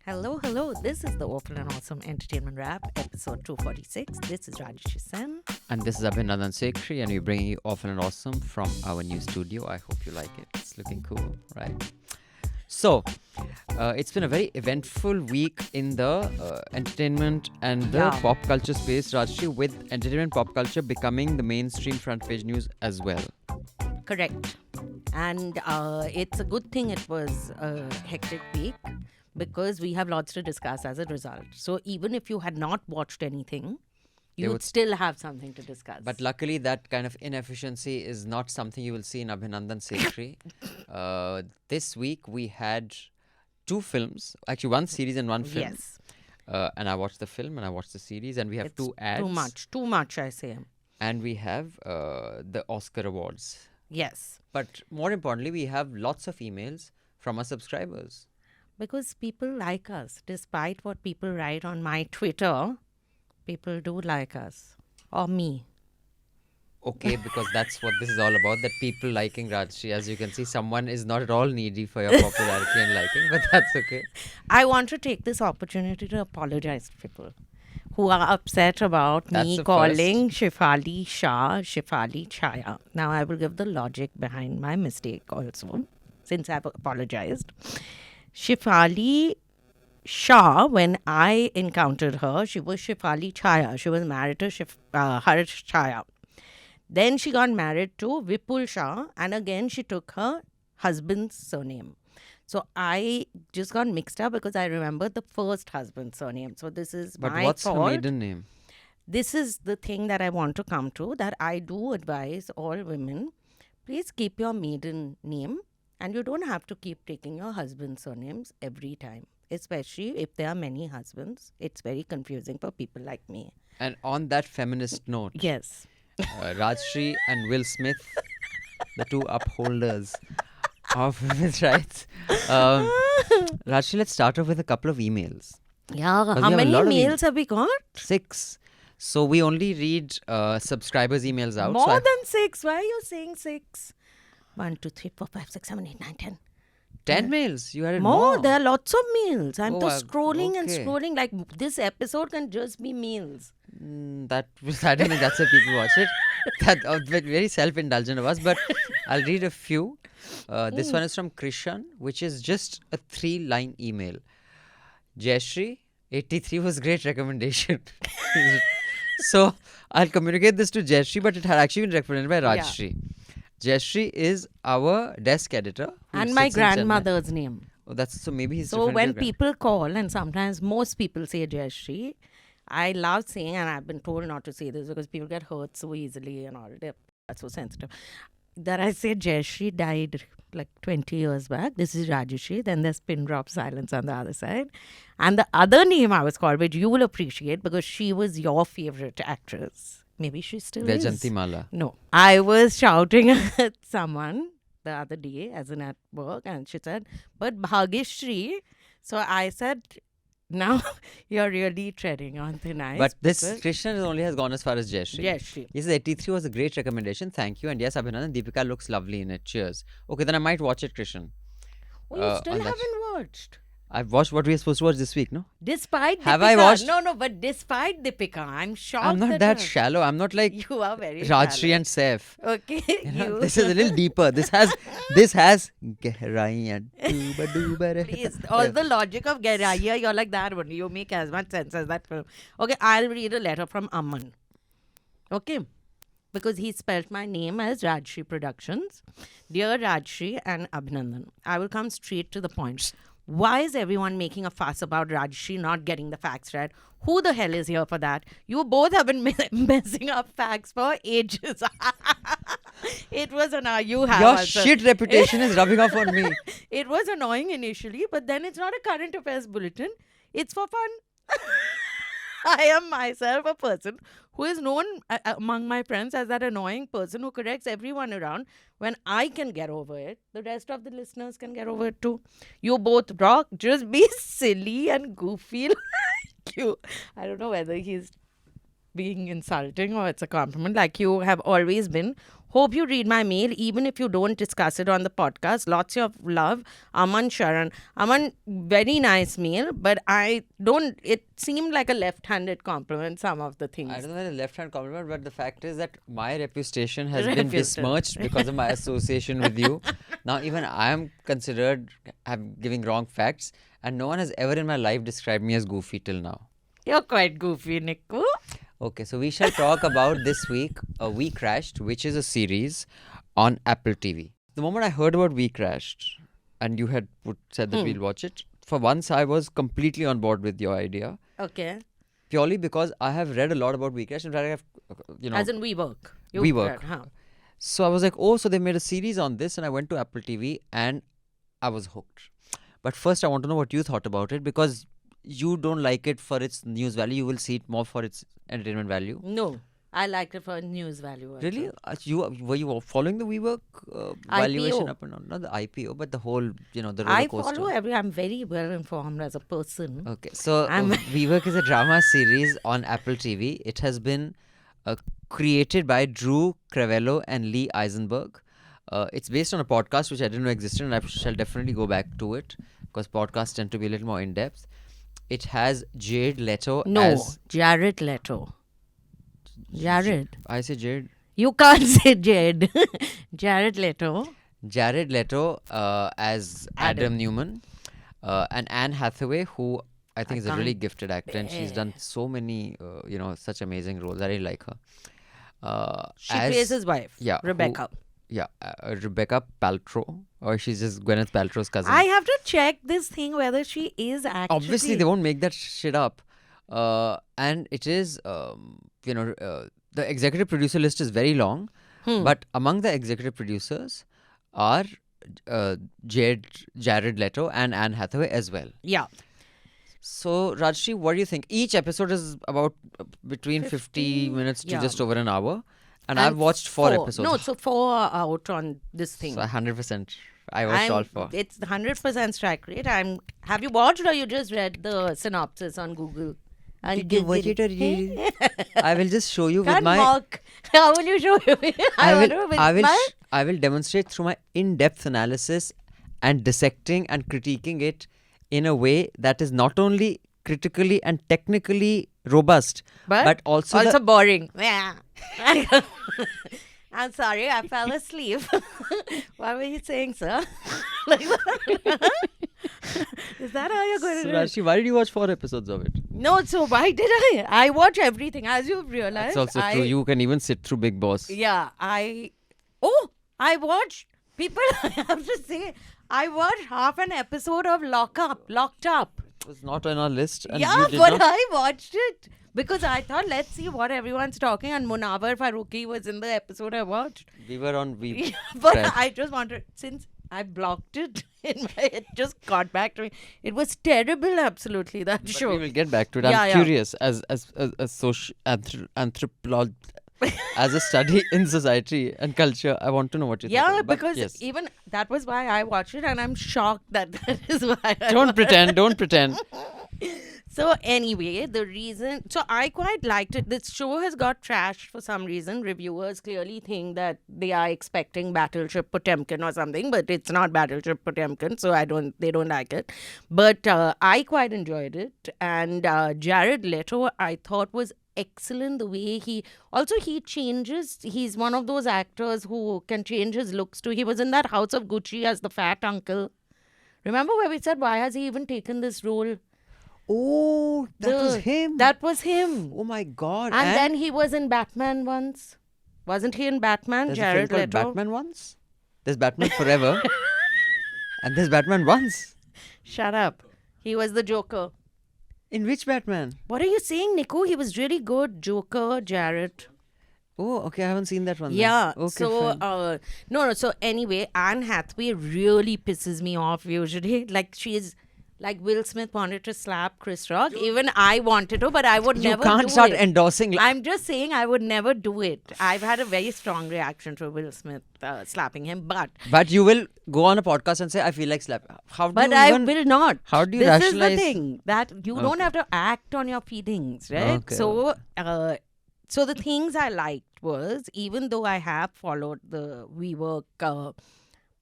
Hello, hello. This is the Awful and Awesome Entertainment Wrap, episode 246. This is Rajyasree. And this is Abhinandan and Sekhri, and we're bringing you Awful and Awesome from our new studio. I hope you like it. It's looking cool, right? So, it's been a very eventful week in the entertainment and the pop culture space, Rajyasree, with entertainment pop culture becoming the mainstream front page news as well. Correct. And it's a good thing it was a hectic week because we have lots to discuss as a result. So even if you had not watched anything, you would still have something to discuss. But luckily, that kind of inefficiency is not something you will see in Abhinandan Sekhri. This week, we had two films, actually one series and one film. Yes. And I watched the film and I watched the series, and we have two ads. Too much, I say. And we have the Oscar Awards. Yes. But more importantly, we have lots of emails from our subscribers. Because people like us. Despite what people write on my Twitter, people do like us. Or me. Okay, because that's what this is all about, that people liking Rajyasree. As you can see, someone is not at all needy for your popularity and liking, but that's okay. I want to take this opportunity to apologize to people who are upset about me calling Shefali Shah Shefali Chaya. Now, I will give the logic behind my mistake also, since I've apologized. Shefali Shah, when I encountered her, she was Shefali Chaya. She was married to Harsh Chaya. Then she got married to Vipul Shah, and again she took her husband's surname. So I just got mixed up because I remember the first husband's surname. So this is my fault. But what's her maiden name? This is the thing that I want to come to, that I do advise all women, please keep your maiden name, and you don't have to keep taking your husband's surnames every time, especially if there are many husbands. It's very confusing for people like me. And on that feminist note, yes, Rajyasree and Will Smith, the two upholders of women's rights. Rajyasree, let's start off with a couple of emails. Yeah, how many emails have we got? 6. So we only read subscribers' emails out. More than 6. Why are you saying 6? 1, 2, 3, 4, 5, 6, 7, 8, 9, 10. 10 mails. You had more. There are lots of meals. I'm just scrolling and okay. scrolling. Like, this episode can just be meals. I don't think that's why people watch it. That very self-indulgent of us. But I'll read a few. This one is from Krishan, which is just a 3-line email. Jayashree, 83 was great recommendation. So I'll communicate this to Jayashree, but it had actually been recommended by Rajyasree. Jayashree is our desk editor. And my grandmother's name. Oh, so maybe he's So when people call, and sometimes most people say Jayashree, I love saying, and I've been told not to say this because people get hurt so easily and all. They're so sensitive. That I say Jayashree died like 20 years back. This is Rajyasree. Then there's pin drop silence on the other side. And the other name I was called, which you will appreciate because she was your favorite actress. Maybe she still is. Vaijayanti Mala. No. I was shouting at someone the other day, as in at work, and she said, but Bhagyashree. So I said, now you're really treading on thin ice. But this Christian only has gone as far as Jayashree. Jayashree. He says 83 was a great recommendation. Thank you. And yes, Abhinandan, Deepika looks lovely in it. Cheers. Okay, then I might watch it, Christian. Oh, you still haven't watched? I've watched what we are supposed to watch this week, no? Despite Have Deepika. I watched? No, but despite Deepika, I'm shocked. I'm not that shallow. I'm not like you are very Rajyasree and Saif. Okay. This is a little deeper. This has Gehraiyan. Please, all the logic of Gehraiya, you're like that one. You make as much sense as that film. Okay, I'll read a letter from Aman. Okay. Because he spelled my name as Rajyasree Productions. Dear Rajyasree and Abhinandan, I will come straight to the point. Why is everyone making a fuss about Rajyasree not getting the facts right? Who the hell is here for that? You both have been messing up facts for ages. It was you have Your also. shit reputation is rubbing off on me. It was annoying initially, but then it's not a current affairs bulletin. It's for fun. I am myself a person who is known among my friends as that annoying person who corrects everyone around. When I can get over it, the rest of the listeners can get over it too. You both rock. Just be silly and goofy like you. I don't know whether he's being insulting or it's a compliment, like you have always been. Hope you read my mail, even if you don't discuss it on the podcast. Lots of love, Aman Sharan. Aman, very nice mail, but it seemed like a left-handed compliment, some of the things. I don't know if it's a left-hand compliment, but the fact is that my reputation has been besmirched because of my association with you. Now, even I am considered giving wrong facts, and no one has ever in my life described me as goofy till now. You're quite goofy, Niku. Okay, so we shall talk about this week WeCrashed, which is a series on Apple TV. The moment I heard about WeCrashed and you had said that we'll watch it, for once I was completely on board with your idea. Okay. Purely because I have read a lot about WeCrashed. In fact, I have, as in Wework. Wework. Huh. So I was like, oh, so they made a series on this, and I went to Apple TV and I was hooked. But first, I want to know what you thought about it, because you don't like it for its news value. You will see it more for its entertainment value. No, I liked it for news value. Really? Were you following the WeWork valuation up and down? Not the IPO, but the whole, the roller coaster. I'm very well informed as a person. Okay, so WeWork is a drama series on Apple TV. It has been created by Drew Crevello and Lee Eisenberg. It's based on a podcast which I didn't know existed, and I shall definitely go back to it because podcasts tend to be a little more in depth. It has Jared Leto Jared Leto. Jared. I say Jared. You can't say Jared. Jared Leto. Jared Leto as Adam Newman. And Anne Hathaway, who I think is a really gifted actor, and she's done so many, such amazing roles. I really like her. She plays his wife, Rebecca. Rebecca Paltrow, or she's just Gwyneth Paltrow's cousin. I have to check this thing whether she is actually. Obviously, they won't make that shit up. And it is, the executive producer list is very long, but among the executive producers are Jared Leto and Anne Hathaway as well. Yeah. So, Rajyasree, what do you think? Each episode is about between 50 minutes to just over an hour. And I've watched 4 episodes. No, so 4 out on this thing. So 100%. I watched all 4. It's 100% strike rate. Have you watched or you just read the synopsis on Google? Did you watch it or read it? I will just show you with my... Mock. How will you show you? I will demonstrate through my in-depth analysis and dissecting and critiquing it in a way that is not only critically and technically robust, but also boring. Yeah. I'm sorry, I fell asleep. What were you saying, sir? Is that how you're going to do it? Rajyasree, why did you watch 4 episodes of it? No, so why did I? I watch everything, as you've realized. That's also true. You can even sit through Big Boss. Yeah, I watched, people, I have to say, I watched half an episode of Locked Up. It was not on our list. And I watched it. Because I thought, let's see what everyone's talking. And Munawar Farooqi was in the episode I watched. We were on WeCrashed. But I just wanted, since I blocked it, it just got back to me. It was terrible, absolutely, that show. We will get back to it. I'm curious, as social anthropology, as a study in society and culture, I want to know what you think. Yeah, because even that was why I watched it, and I'm shocked that is why Don't pretend. So anyway, the reason... So I quite liked it. This show has got trashed for some reason. Reviewers clearly think that they are expecting Battleship Potemkin or something, but it's not Battleship Potemkin, so they don't like it. But I quite enjoyed it. And Jared Leto, I thought, was excellent the way he changes. He's one of those actors who can change his looks too. He was in that House of Gucci as the fat uncle. Remember where we said, why has he even taken this role? Oh, was him. That was him. Oh my God. And then he was in Batman once. Wasn't he in Batman? There's Jared a film Leto. called Batman Once? There's Batman Forever. And there's Batman Once. Shut up. He was the Joker. In which Batman? What are you saying, Niku? He was really good. Joker, Jared. Oh, okay. I haven't seen that one. Yeah. Okay, so, So anyway, Anne Hathaway really pisses me off usually. Like she's... Like Will Smith wanted to slap Chris Rock. Even I wanted to, but I would never do it. You can't start endorsing. I'm just saying I would never do it. I've had a very strong reaction to Will Smith slapping him. But you will go on a podcast and say, I feel like slapping. I will not. How do you rationalize? This is the thing. That you don't have to act on your feelings, right? Okay. So so the things I liked was, even though I have followed the WeWork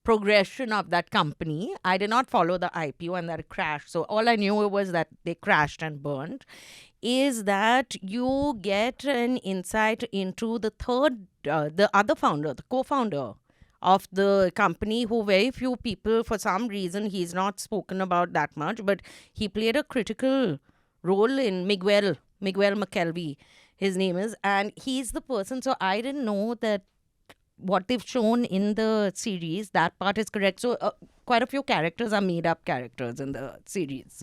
progression of that company, I did not follow the IPO and that it crashed. So all I knew was that they crashed and burned. Is that you get an insight into the other founder, the co-founder of the company, who very few people, for some reason, he's not spoken about that much, but he played a critical role in Miguel McKelvey, his name is, and he's the person. So I didn't know that what they've shown in the series, that part is correct. So quite a few characters are made up characters in the series.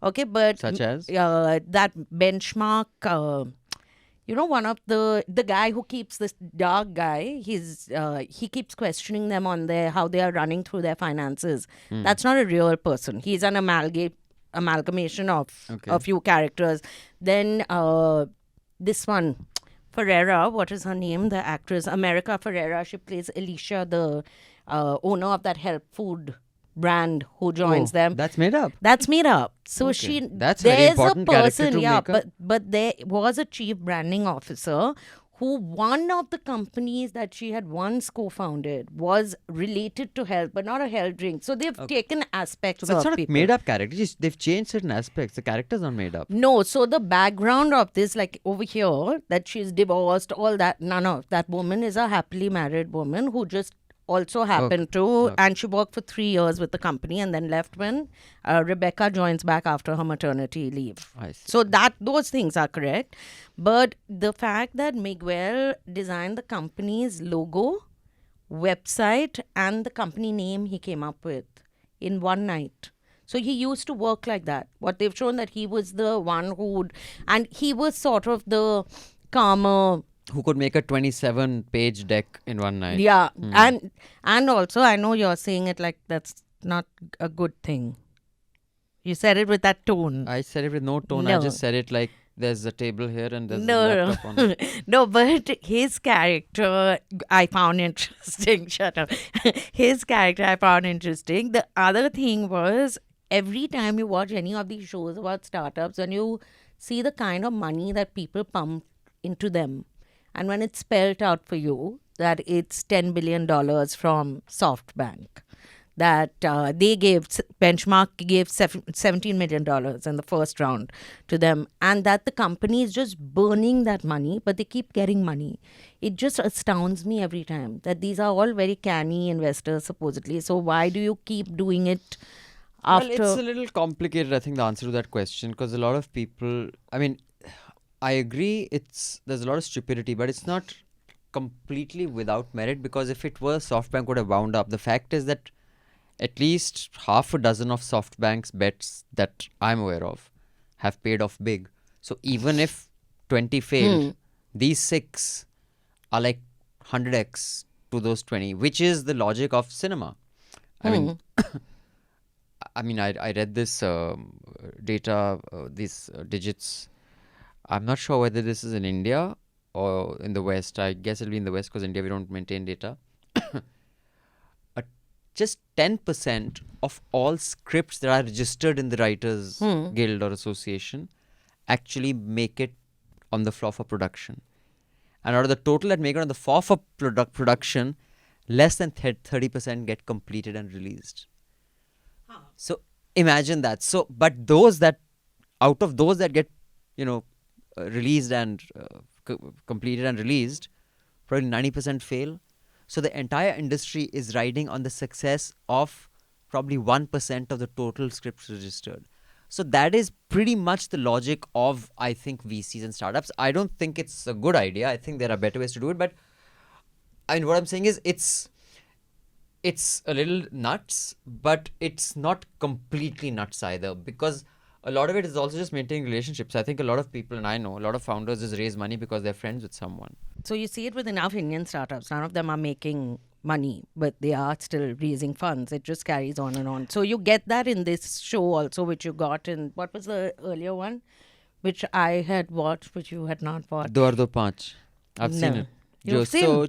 Okay, but Such as? That benchmark, one of the guy who keeps this dark guy, he keeps questioning them on how they are running through their finances. That's not a real person. He's an amalgamation of a few characters. Then this one, Ferreira, what is her name? The actress, America Ferreira. She plays Alicia, the owner of that health food brand, who joins them. That's made up. That's made up. So that's very important person, character to make up. but there was a chief branding officer who, one of the companies that she had once co-founded was related to health, but not a health drink. So they've taken aspects So that's of not people. a made up character. They've changed certain aspects. The character's not made up. No, so the background of this, like over here, that she's divorced, all that, none of that woman is a happily married woman who just also happened to, and she worked for 3 years with the company and then left when Rebecca joins back after her maternity leave. I see. So those things are correct. But the fact that Miguel designed the company's logo, website, and the company name he came up with in one night. So he used to work like that. What they've shown, that he was the one and he was sort of the calmer. Who could make a 27-page deck in one night? Yeah. And also, I know you're saying it like that's not a good thing. You said it with that tone. I said it with no tone. No. I just said it like there's a table here and there's a No, laptop on it. no, but his character I found interesting. Shut up. His character I found interesting. The other thing was, every time you watch any of these shows about startups, when you see the kind of money that people pump into them, and when it's spelled out for you that it's $10 billion from SoftBank, that Benchmark gave $17 million in the first round to them, and that the company is just burning that money, but they keep getting money. It just astounds me every time that these are all very canny investors, supposedly. So why do you keep doing it after? Well, it's a little complicated, I think, the answer to that question, because a lot of people, I mean, I agree there's a lot of stupidity, but it's not completely without merit, because if it were, SoftBank would have wound up. The fact is that at least half a dozen of SoftBank's bets that I'm aware of have paid off big. So even if 20 failed, these 6 are like 100x to those 20, which is the logic of cinema. I mean, I read this data, these digits. I'm not sure whether this is in India or in the West. I guess it'll be in the West, because India we don't maintain data. Just 10% of all scripts that are registered in the Writers Guild or Association actually make it on the floor for production. And out of the total that make it on the floor for production, less than 30% get completed and released. So imagine that. So, but out of those that get, released and completed and released, probably 90% fail. So the entire industry is riding on the success of probably 1% of the total scripts registered. So that is pretty much the logic of, I think, VCs and startups. I don't think it's a good idea. I think there are better ways to do it. But I mean, what I'm saying is it's a little nuts, but it's not completely nuts either, because a lot of it is also just maintaining relationships. I think a lot of people, and I know, a lot of founders just raise money because they're friends with someone. So you see it with enough Indian startups. None of them are making money, but they are still raising funds. It just carries on and on. So you get that in this show also, which you got in, what was the earlier one? Which I had watched, which you had not watched. Do Ardo Panch. I've seen it. You've seen?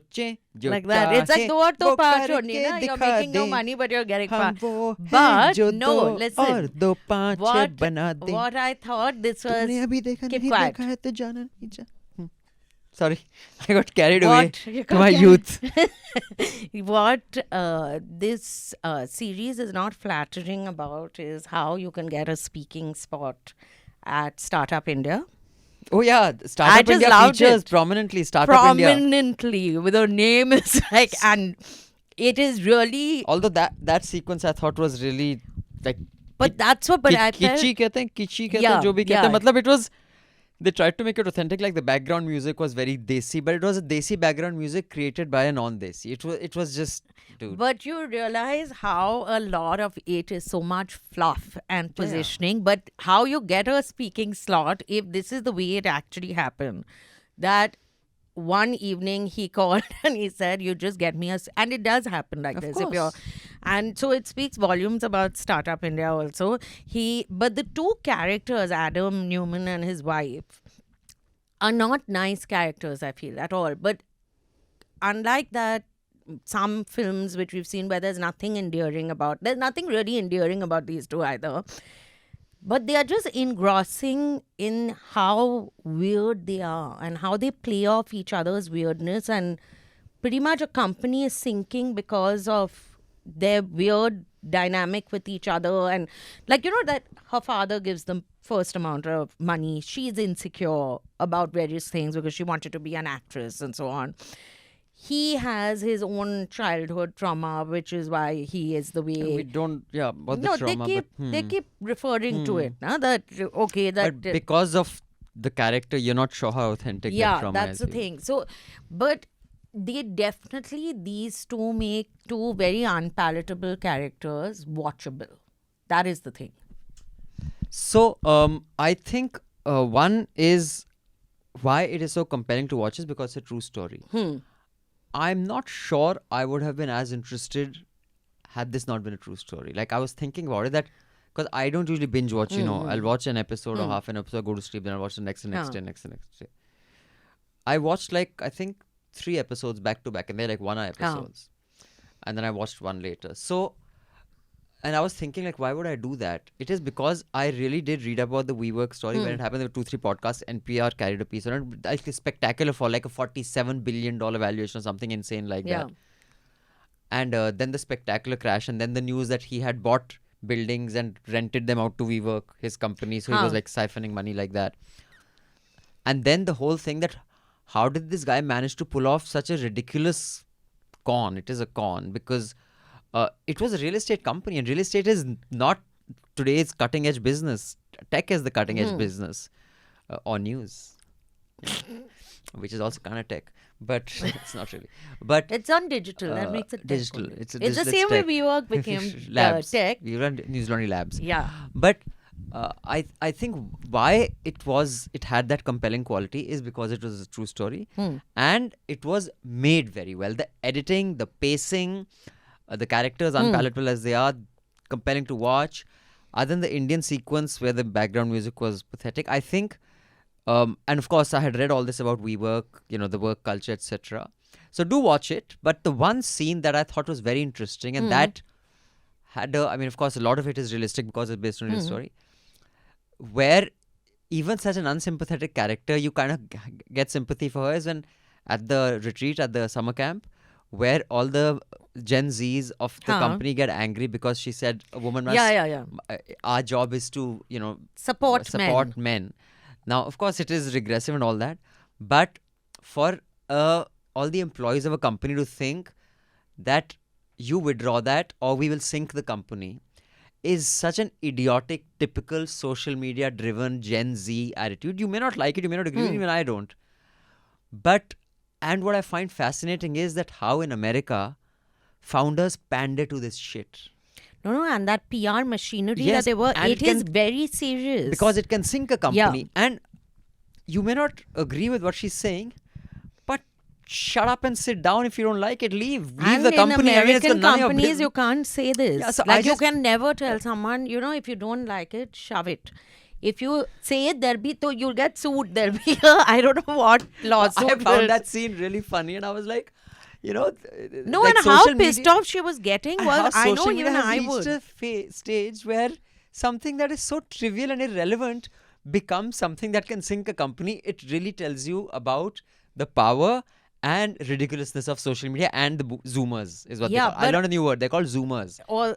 Like that. It's like do to paanch only, na? You're making no money, but you're getting far. But no, listen. What I thought this was... Keep quiet. Sorry, I got carried away What? You to got my carried- youth. What this series is not flattering about is how you can get a speaking spot at Startup India. Oh yeah, Startup just India loved features it. prominently Startup India. Prominently, with her name is like, and it is really. Although that sequence I thought was really like But that's what. But I felt. kitschy कहते हैं, kitschy कहते हैं, Yeah, जो भी कहते yeah. हैं. मतलब it was, they tried to make it authentic. Like the background music was very desi, but it was a desi background music created by a non-desi. It was just, dude. But you realize how a lot of it is so much fluff and positioning, but how you get a speaking slot, if this is the way it actually happened, that one evening he called and he said, you just get me and it does happen like Of this. course. And so it speaks volumes about Startup India also. But the two characters, Adam Newman and his wife, are not nice characters, I feel, at all. But unlike that, some films which we've seen where there's nothing really endearing about these two either. But they are just engrossing in how weird they are and how they play off each other's weirdness. And pretty much a company is sinking because of their weird dynamic with each other. And like, that her father gives them first amount of money. She's insecure about various things because she wanted to be an actress and so on. He has his own childhood trauma, which is why he is the way. We don't, about No, the trauma. they keep referring to it. Na? That but because of the character, you're not sure how authentic that trauma that's is. the thing. So, but they definitely, these two make two very unpalatable characters watchable. That is the thing. So, I think one is why it is so compelling to watch is because it's a true story. I'm not sure I would have been as interested had this not been a true story. Like I was thinking about it, that because I don't usually binge watch, I'll watch an episode or half an episode, go to sleep, then I'll watch the next and next day, next day. I watched I think 3 episodes back to back, and they're like 1 hour episodes. And then I watched one later. So, and I was thinking why would I do that? It is because I really did read about the WeWork story when it happened. There were 2-3 podcasts. NPR carried a piece on it. Like spectacular for like a $47 billion valuation or something insane like that. And then the spectacular crash, and then the news that he had bought buildings and rented them out to WeWork, his company. So he was siphoning money like that. And then the whole thing that how did this guy manage to pull off such a ridiculous con? It is a con because it was a real estate company, and real estate is not today's cutting edge business. Tech is the cutting edge business, or news, which is also kind of tech, but it's not really. But it's on digital. That makes it digital. Tech. It's the same way WeWork became tech. We run newslaundry labs. Yeah. But I think why it had that compelling quality is because it was a true story, and it was made very well. The editing, the pacing, the characters, unpalatable as they are, compelling to watch. Other than the Indian sequence where the background music was pathetic, I think, and of course I had read all this about WeWork, the work culture, etc. So do watch it. But the one scene that I thought was very interesting, and that had of course a lot of it is realistic because it's based on a real story, where even such an unsympathetic character, you kind of get sympathy for her, is when at the retreat, at the summer camp, where all the Gen Zs of the company get angry because she said a woman must... Our job is to, support men. Now, of course, it is regressive and all that. But for all the employees of a company to think that you withdraw that or we will sink the company is such an idiotic, typical social media driven Gen Z attitude. You may not like it, you may not agree with it, even I don't. But, and what I find fascinating is that how in America, founders pander to this shit. No, and that PR machinery that they were, it is very serious. Because it can sink a company. And you may not agree with what she's saying, but shut up and sit down. If you don't like it, leave and the company. In American companies, you can't say this. Yeah, so you can never tell someone, if you don't like it, shove it. If you say it, you'll get sued. There'll be I don't know what lawsuit. I found that scene really funny, and I was like, no, like and how pissed off she was getting was, I know even I would. A stage where something that is so trivial and irrelevant becomes something that can sink a company. It really tells you about the power and ridiculousness of social media and the Zoomers is what Yeah, they call. I learned a new word. They're called Zoomers. All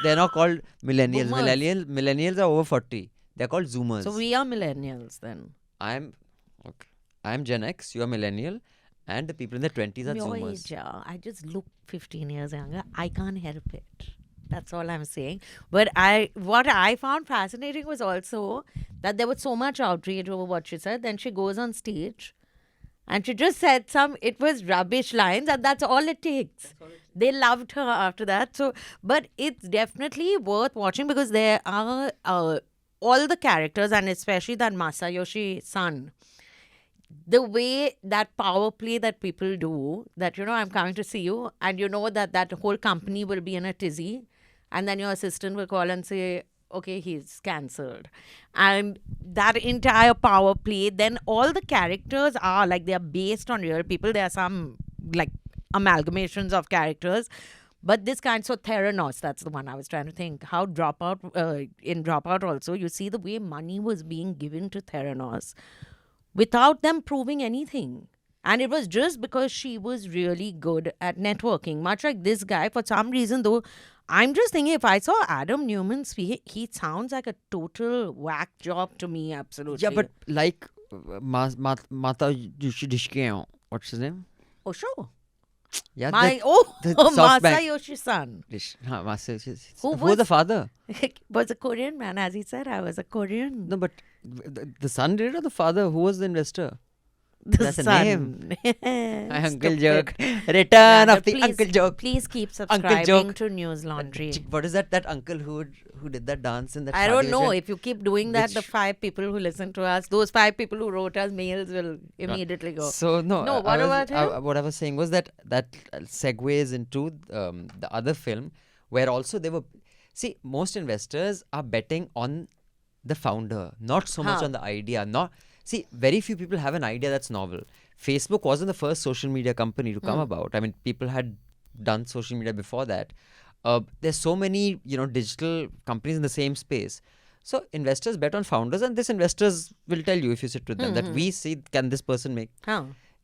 They're not called millennials. Boomers. Millennials are over 40. They're called Zoomers. so we are millennials then. I'm Gen X. You are millennial, and the people in their 20s are Your Zoomers. age, I just look 15 years younger. I can't help it. That's all I'm saying. But what I found fascinating was also that there was so much outrage over what she said. Then she goes on stage and she just said it was rubbish lines, and that's all it takes. They loved her after that. So, but it's definitely worth watching because there are all the characters, and especially that Masayoshi son. The way that power play that people do, that, I'm coming to see you, and you know that whole company will be in a tizzy, and then your assistant will call and say, okay, he's cancelled. And that entire power play, then all the characters are like, they are based on real people. There are some like amalgamations of characters. But this kind, so Theranos, that's the one I was trying to think. How in Dropout also, you see the way money was being given to Theranos without them proving anything. And it was just because she was really good at networking. Much like this guy, for some reason though, I'm just thinking if I saw Adam Newman speak, he sounds like a total whack job to me, absolutely. Yeah, but like Mata Yoshidishke, what's his name? Oh, sure. Yeah, Masayoshi-san. Who was the father? Was a Korean man, as he said. I was a Korean. No, but the son did it or the father? Who was the investor? That's a name. Uncle Stupid. joke. Return of the please, uncle joke. Please keep subscribing to News Laundry. What is that uncle who did that dance in that? I don't know. If you keep doing that, the 5 people who listen to us, those 5 people who wrote us mails will immediately go. So no. What about him? What I was saying was that segues into the other film, where also they were. See, most investors are betting on the founder, not so much on the idea. See, very few people have an idea that's novel. Facebook wasn't the first social media company to come about. I mean, people had done social media before that. There's so many, digital companies in the same space. So investors bet on founders, and this investors will tell you if you sit with them that we see, can this person make?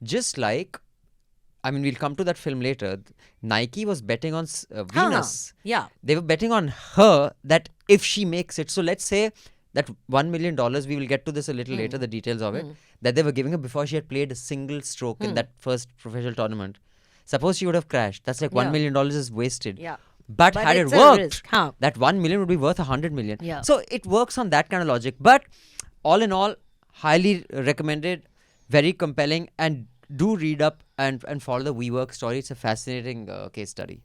Just like, I mean, we'll come to that film later. Nike was betting on Venus. Yeah. They were betting on her that if she makes it. So let's say that $1 million, we will get to this a little later, the details of it, that they were giving her before she had played a single stroke in that first professional tournament. Suppose she would have crashed. That's like $1 million is wasted. Yeah. But had it worked, that 1 million would be worth 100 million. Yeah. So it works on that kind of logic. But all in all, highly recommended, very compelling, and do read up and follow the Wework story. It's a fascinating case study.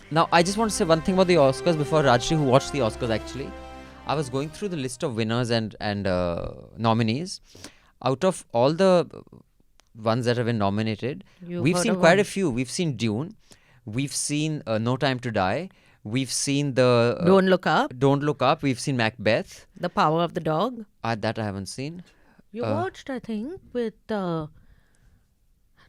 Now, I just want to say one thing about the Oscars before Rajyasree, who watched the Oscars actually. I was going through the list of winners and nominees. Out of all the ones that have been nominated, we've seen quite a few. We've seen Dune. We've seen No Time to Die. We've seen the Don't Look Up. Don't Look Up. We've seen Macbeth. The Power of the Dog. That I haven't seen. You watched, I think, with...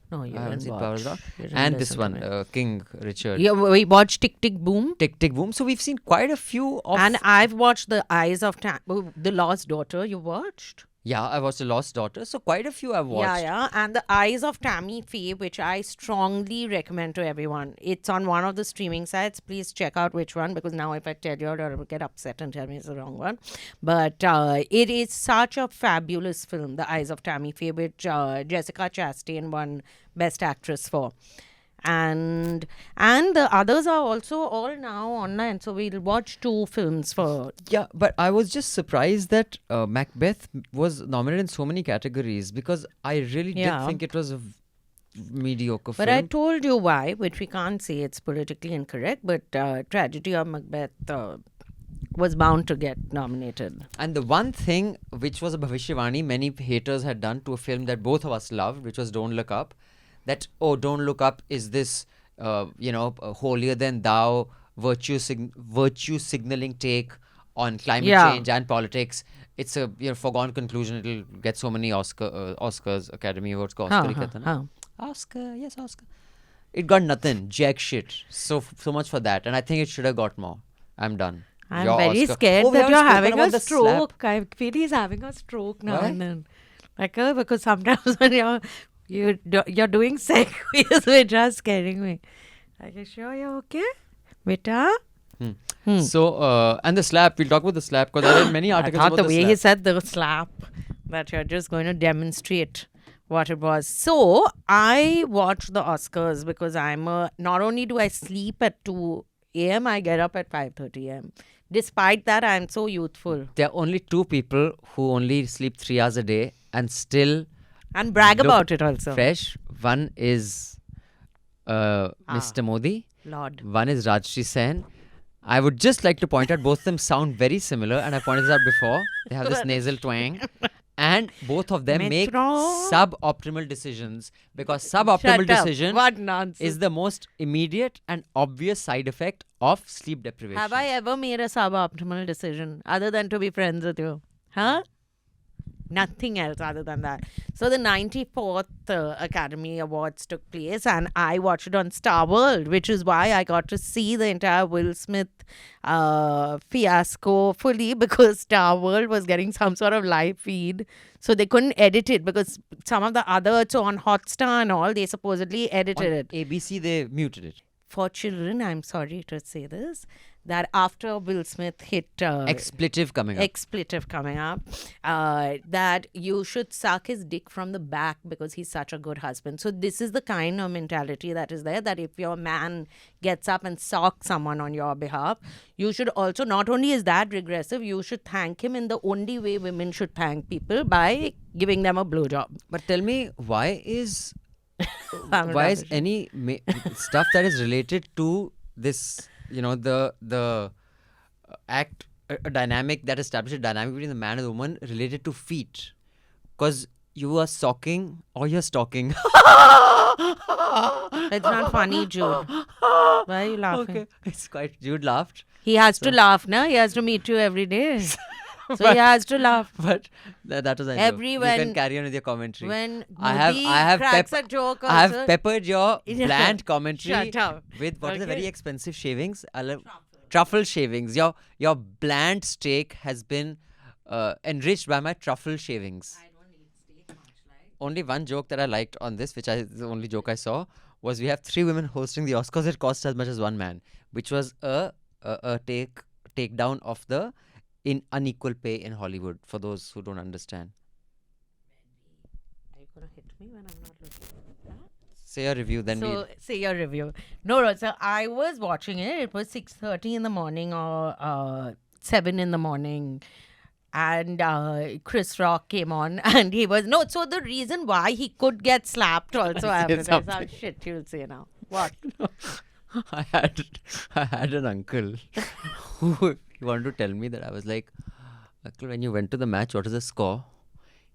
No, you I haven't didn't seen watch. Power of the Dog. You didn't And this listen to one, me. King Richard. Yeah, we watched Tick Tick Boom. Tick Tick Boom. So we've seen quite a few of... And I've watched The Eyes of The Lost Daughter. You watched? Yeah, I watched The Lost Daughter. So quite a few I've watched. Yeah. And The Eyes of Tammy Faye, which I strongly recommend to everyone. It's on one of the streaming sites. Please check out which one, because now if I tell you, you'll get upset and tell me it's the wrong one. But it is such a fabulous film, The Eyes of Tammy Faye, which Jessica Chastain won Best Actress for. And the others are also all now online, so we'll watch 2 films for... Yeah, but I was just surprised that Macbeth was nominated in so many categories, because I really did think it was a mediocre film. But I told you why, which we can't say it's politically incorrect, but Tragedy of Macbeth was bound to get nominated. And the one thing which was a Bhavishwani many haters had done to a film that both of us loved, which was Don't Look Up, that, Don't Look Up is this, holier than thou, virtue signaling take on climate change and politics. It's a foregone conclusion. It'll get so many Oscars, Academy Awards. Oscar, yes, Oscar. It got nothing, jack shit. So much for that. And I think it should have got more. I'm done. I'm Your very Oscar. scared We that haven't you're spoken having about a the stroke. I feel he's having a stroke now Why? and then. Because sometimes when you're doing segues, which are scaring me. Are you sure you're okay? Beta? So, and the slap, we'll talk about the slap because I read many I articles thought about the the way slap. he said the slap, that you're just going to demonstrate what it was. So I watch the Oscars because not only do I sleep at 2 a.m., I get up at 5:30 a.m. Despite that, I'm so youthful. There are only two people who only sleep 3 hours a day and still And brag look about it also. fresh. One is Mr. Modi. Lord. One is Rajyasree Sen. I would just like to point out both of them sound very similar, and I pointed this out before. They have this nasal twang, and both of them make Metro. suboptimal decisions because suboptimal Shut up. decision What nonsense. is the most immediate and obvious side effect of sleep deprivation. Have I ever made a suboptimal decision other than to be friends with you? Huh? Nothing else other than that. So the 94th Academy Awards took place and I watched it on Star World, which is why I got to see the entire Will Smith fiasco fully because Star World was getting some sort of live feed. So they couldn't edit it because some of the others on Hotstar and all, they supposedly edited it. ABC, they muted it. For children, I'm sorry to say this, that after Will Smith hit Expletive coming up. That you should suck his dick from the back because he's such a good husband. So this is the kind of mentality that is there, that if your man gets up and socks someone on your behalf, you should also, not only is that regressive, you should thank him in the only way women should thank people, by giving them a blowjob. But tell me, why is Why is any stuff that is related to this, the act, a dynamic that establishes a dynamic between the man and the woman related to feet? Because you are socking or you're stalking. It's not funny, Jude. Why are you laughing? Okay, it's quite. Jude laughed. He has to laugh, na? He has to meet you every day. So he has to laugh. But that was a joke. You can carry on with your commentary. When I have cracks a joke also. I have peppered your bland commentary Shut up. with what is a Okay. very expensive shavings. I love truffle shavings. Your bland steak has been enriched by my truffle shavings. I don't eat steak much, like. Only one joke that I liked on this, the only joke I saw, was we have 3 women hosting the Oscars. It costs as much as 1 man, which was a takedown of the unequal pay in Hollywood, for those who don't understand. Are you going to hit me when I'm not looking? Say your review, then So, say your review. No, so I was watching it. It was 6:30 in the morning or 7 in the morning. And Chris Rock came on and he was... No, so the reason why he could get slapped also after this. Oh, shit, you'll say now. What? I had an uncle who wanted to tell me that. I was like, uncle, when you went to the match, what is the score?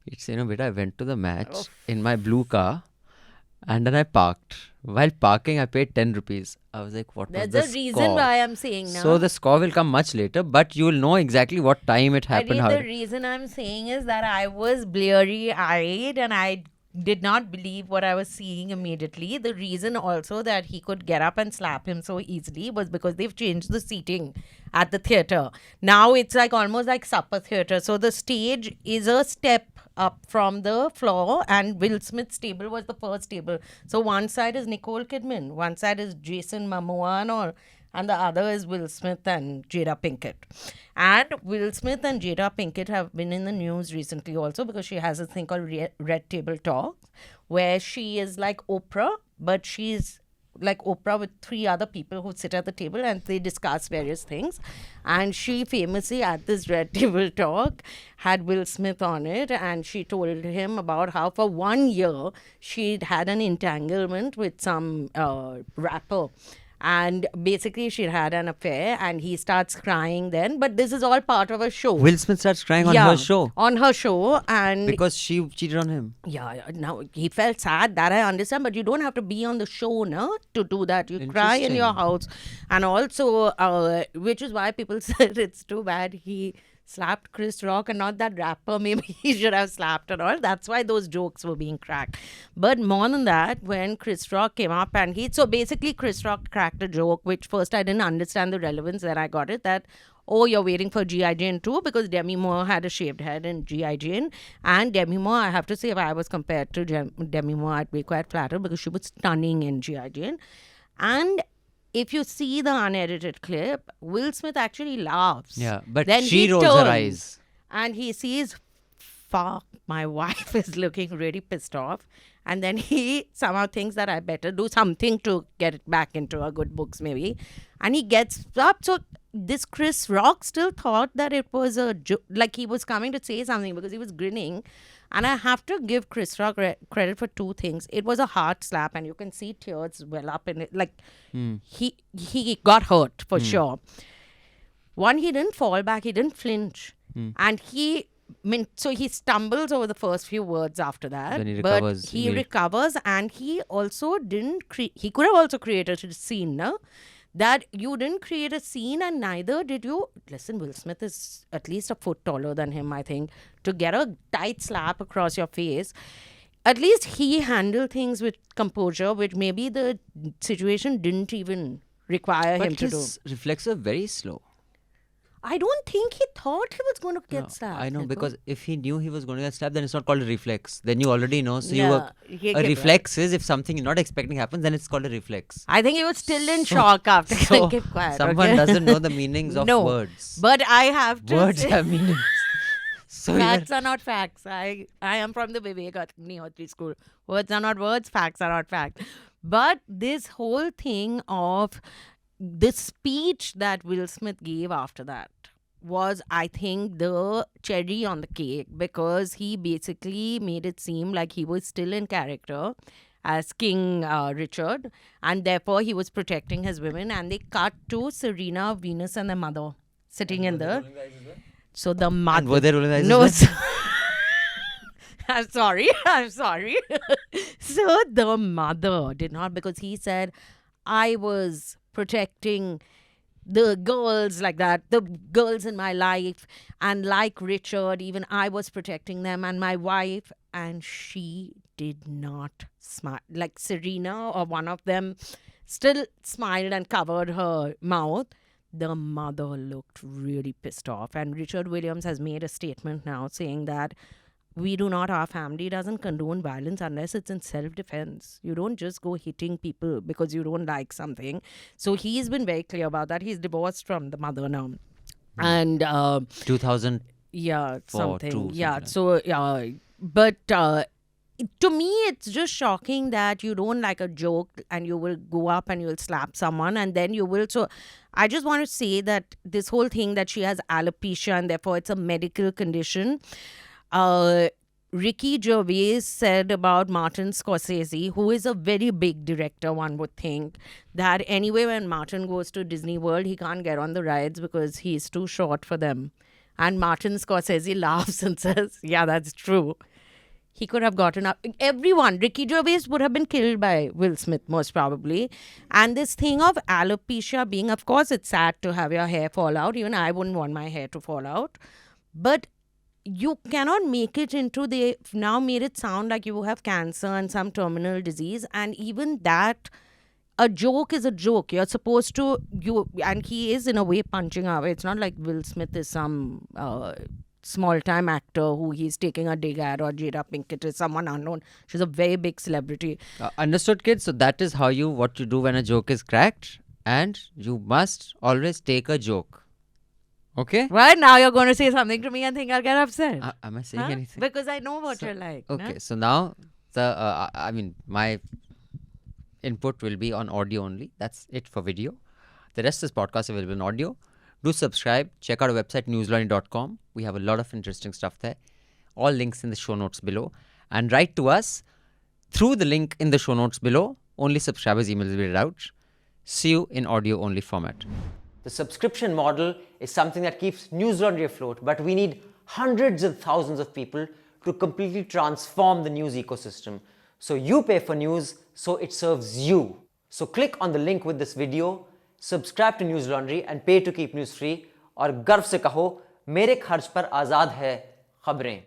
He'd say, beta, I went to the match in my blue car and then I parked. While parking, I paid 10 rupees. I was like, what was the score? There's a reason why I'm saying now. So the score will come much later, but you will know exactly what time it happened. The reason I'm saying is that I was bleary-eyed and I did not believe what I was seeing immediately. The reason also that he could get up and slap him so easily was because they've changed the seating at the theatre. Now it's like almost like supper theatre. So the stage is a step up from the floor and Will Smith's table was the first table. So one side is Nicole Kidman, one side is Jason Momoa and the other is Will Smith and Jada Pinkett. And Will Smith and Jada Pinkett have been in the news recently also because she has a thing called Red Table Talks, where she is like Oprah, but she's like Oprah with 3 other people who sit at the table and they discuss various things. And she famously at this Red Table Talk had Will Smith on it, and she told him about how for 1 year she'd had an entanglement with some rapper. And basically she had an affair and he starts crying then. But this is all part of a show. Will Smith starts crying on her show? On her show. And because she cheated on him. Yeah. Now, he felt sad. That I understand. But you don't have to be on the show, no, to do that. You cry in your house. And also, which is why people said it's too bad he slapped Chris Rock and not that rapper. Maybe he should have slapped and all. That's why those jokes were being cracked. But more than that, when Chris Rock came up and so basically Chris Rock cracked a joke, which first I didn't understand the relevance. Then I got it that, oh, you're waiting for G.I. Jane 2 because Demi Moore had a shaved head in G.I. Jane. And Demi Moore, I have to say, if I was compared to Demi Moore, I'd be quite flattered because she was stunning in G.I. Jane. And if you see the unedited clip, Will Smith actually laughs. Yeah, but then she rolls her eyes. And he sees, fuck, my wife is looking really pissed off. And then he somehow thinks that I better do something to get it back into our good books, maybe. And he gets up. So this Chris Rock still thought that it was a joke, like he was coming to say something because he was grinning. And I have to give Chris Rock credit for two things. It was a hard slap, and you can see tears well up in it. Like he got hurt for sure. One, he didn't fall back. He didn't flinch. And so he stumbles over the first few words after that. Then he recovers. But he recovers, and he also didn't he could have also created a scene, no? That you didn't create a scene, and neither did you. Listen, Will Smith is at least a foot taller than him, I think. To get a tight slap across your face, at least he handled things with composure, which maybe the situation didn't even require him to do. But his reflexes are very slow. I don't think he thought he was going to get slapped. I know, because if he knew he was going to get slapped, then it's not called a reflex. Then you already know. So Yeah, a reflex is if something you're not expecting happens, then it's called a reflex. I think he was still in shock after. So Keep quiet, someone okay? doesn't know the meanings of No, words. But I have to Words say, have meanings. So facts are not facts. I am from the Wework school. Words are not words, facts are not facts. But this whole thing of the speech that Will Smith gave after that was, I think, the cherry on the cake, because he basically made it seem like he was still in character as King Richard, and therefore he was protecting his women. And they cut to Serena, Venus, and their mother sitting in the. So the mother. And were they rolling eyes? No. I'm sorry. So the mother did not, because he said, I was protecting the girls like that, the girls in my life, and like Richard, even I was protecting them and my wife, and she did not smile. Like Serena or one of them still smiled and covered her mouth. The mother looked really pissed off, and Richard Williams has made a statement now saying that our family doesn't condone violence unless it's in self-defense. You don't just go hitting people because you don't like something. So he's been very clear about that. He's divorced from the mother now. And 2000. Yeah, something. Yeah. Like. So but to me, it's just shocking that you don't like a joke and you will go up and you'll slap someone, and then you will. So I just want to say that this whole thing that she has alopecia and therefore it's a medical condition. Ricky Gervais said about Martin Scorsese, who is a very big director, one would think, that anyway when Martin goes to Disney World, he can't get on the rides because he's too short for them. And Martin Scorsese laughs and says, yeah, that's true. He could have gotten up. Everyone, Ricky Gervais would have been killed by Will Smith, most probably. And this thing of alopecia being, of course, it's sad to have your hair fall out. Even I wouldn't want my hair to fall out. But you cannot make it into, they now made it sound like you have cancer and some terminal disease. And even that, a joke is a joke. You're supposed to, and he is in a way punching away. It's not like Will Smith is some small-time actor who he's taking a dig at, or Jada Pinkett is someone unknown. She's a very big celebrity. Understood, kids? So that is what you do when a joke is cracked. And you must always take a joke. Okay? Right now you're going to say something to me and think I'll get upset. Am I saying anything? Because I know what you're like. Okay, no? so now my input will be on audio only. That's it for video. The rest is podcast available in audio. Do subscribe. Check out our website newslaundry.com. We have a lot of interesting stuff there. All links in the show notes below. And write to us through the link in the show notes below. Only subscribers' emails will be read out. See you in audio only format. The subscription model is something that keeps News Laundry afloat, but we need hundreds of thousands of people to completely transform the news ecosystem. So you pay for news, so it serves you. So click on the link with this video, subscribe to News Laundry and pay to keep news free, और गर्व से कहो मेरे खर्च पर आज़ाद है खबरें.